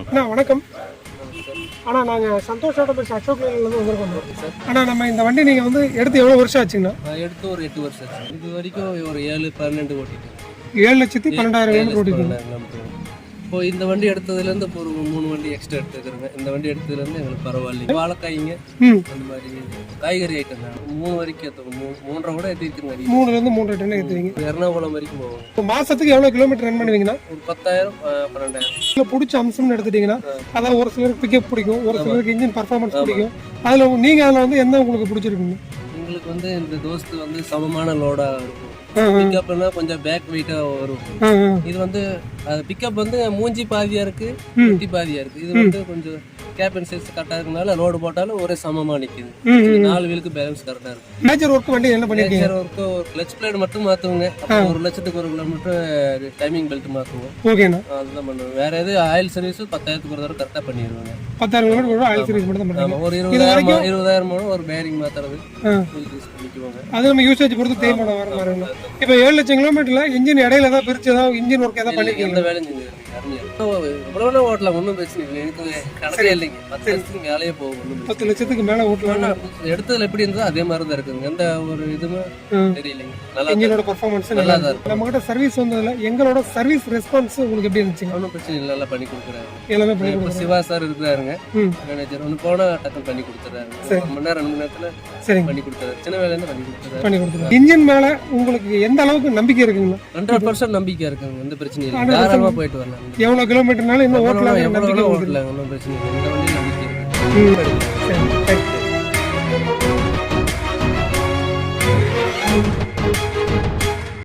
அண்ணா வணக்கம். அண்ணா நாங்கள் சந்தோஷ் ஆட்டோமொபைல்ஸ் அசோக் லேனிலேருந்து வந்திருக்கோம். அண்ணா நம்ம இந்த வண்டி நீங்கள் வந்து எடுத்து எவ்வளோ வருஷம் ஆச்சுங்கண்ணா? எடுத்து ஒரு 8 வருஷம் ஆச்சு. இது வரைக்கும் ஒரு 7-12 ஓட்டிட்டேன். 7,12,000 கிலோமீட்டர் ஓட்டிருக்கீங்க. இப்போ இந்த வண்டி எடுத்ததுலேருந்து இப்போ ஒரு 3 வண்டி எக்ஸ்ட்ரா எடுத்துக்கிறேங்க. இந்த வண்டி எடுத்ததுலேருந்து எங்களுக்கு பரவாயில்லைங்க. வாழைக்காய்ங்க அந்த மாதிரி காய்கறி ஐட்டம் தான் 3 வரைக்கும் ஏற்றுவோம். 3.5 கூட ஏற்றிருக்குங்க. 3லேருந்து 3.5 டன் ஏற்றுவீங்க. எர்ணாகுளம் வரைக்கும் போவோம். இப்போ மாதத்துக்கு எவ்வளோ கிலோமீட்டர் ரன் பண்ணுவீங்கன்னா? ஒரு 10,000 12,000. இல்லை பிடிச்ச அம்சம்னு எடுத்துட்டிங்கன்னா அதான் ஒரு சிலருக்கு பிக்கப் பிடிக்கும், ஒரு சிலருக்கு இன்ஜின் பர்ஃபார்மன்ஸ் பிடிக்கும். அதில் நீங்கள் அதில் வந்து என்ன உங்களுக்கு பிடிச்சிருக்குங்க? எங்களுக்கு வந்து இந்த தோஸ்து வந்து சமமான லோடாக இருக்கும். பிக்கப்னா கொஞ்சம் பேக் வெயிட்டா வரும். இது வந்து பிக்கப் வந்து மூஞ்சி பாதியா இருக்கு, குட்டி பாதியா இருக்கு. இது வந்து கொஞ்சம் கேபின் சைஸ் கரெக்டா இருக்கனால லோடு போட்டாலும் ஒரே சமமா நிக்குது. 4 வீலுக்கு பேலன்ஸ் கரெக்டா இருக்கு. மேஜர் ஒர்க் வண்டி என்ன பண்ணிருக்கீங்க? மேஜர் ஒர்க் ஒரு கிளட்ச் பிளேட் மட்டும் மாத்துவோங்க. அப்புறம் 1 லட்சத்துக்கு 1 கிலோமீட்டர் டைமிங் பெல்ட் மாத்துவோம். ஓகேண்ணா. அதுதான் பண்ணுவோம். வேற எது ஆயில் சர்வீஸ் 10,000க்கு ஒரு தடவை கரெக்டா பண்ணிடுவாங்க. 10,000 கிலோமீட்டர் ஆயில் சர்வீஸ் மட்டும் தான் பண்ணுவாங்க. ஒரு 20,000 ஒரு பேரிங் மாத்துறது பண்ணிக்குவாங்க. அது நம்ம யூசேஜ் பொறுத்து தேய்மானம் வர மாதிரி இருக்கும். இப்போ 7 லட்சம் கிலோமீட்டர்ல இன்ஜின் இடையில ஏதாவது பிரிச்சு ஏதாவது இன்ஜின் ஒர்க் ஏதாவது பண்ணிருக்கீங்க? எந்த வேலையும் செஞ்சு எவ்வளோ ஓட்டலாம், ஒன்றும் பிரச்சனை இல்லை. எனக்கு கணக்கே இல்லைங்க. 10 லட்சத்துக்கு மேலேயே போகும். 10 லட்சத்துக்கு மேலே ஓட்டலாம். எடுத்ததுல எப்படி இருந்தோ அதே மாதிரி தான் இருக்குங்க. எந்த ஒரு இதுவுமே தெரியலைங்க. நல்லா இன்ஜினோட பர்ஃபார்மன்ஸ் நல்லா தான் இருக்கு. நம்ம கிட்ட சர்வீஸ் வந்ததுல எங்களோட சர்வீஸ் ரெஸ்பான்ஸ் உங்களுக்கு எப்படி இருந்துச்சுங்க? ஒன்றும் பிரச்சனை இல்லை, நல்லா பண்ணி கொடுக்குறாரு. எல்லாமே பண்ணி கொடுக்குறாரு. சிவா சார் இருக்கிறாருங்க மேனேஜர். ஒன்று போனா டக்குன்னு பண்ணி கொடுத்துறாரு. 1 மணி நேரம் 2 மணி நேரத்துல சரிங்க பண்ணி கொடுத்தாரு. சின்ன வேலையில பண்ணி கொடுத்துறாரு. இன்ஜின் மேல உங்களுக்கு எந்த அளவுக்கு நம்பிக்கை இருக்குங்களா? 100% நம்பிக்கை இருக்குங்க. எந்த பிரச்சனையும் இல்லை. தாராளமா போயிட்டு வரலாம். எவ்வளவு கிலோமீட்டர்னாலும் இன்னும் ஓட்டலாம், நம்பிக்கை ஓட்டலாம். ஒன்றும் பிரச்சனை இல்லை. இந்த வண்டி நம்பிக்கை இருக்கு. சரி.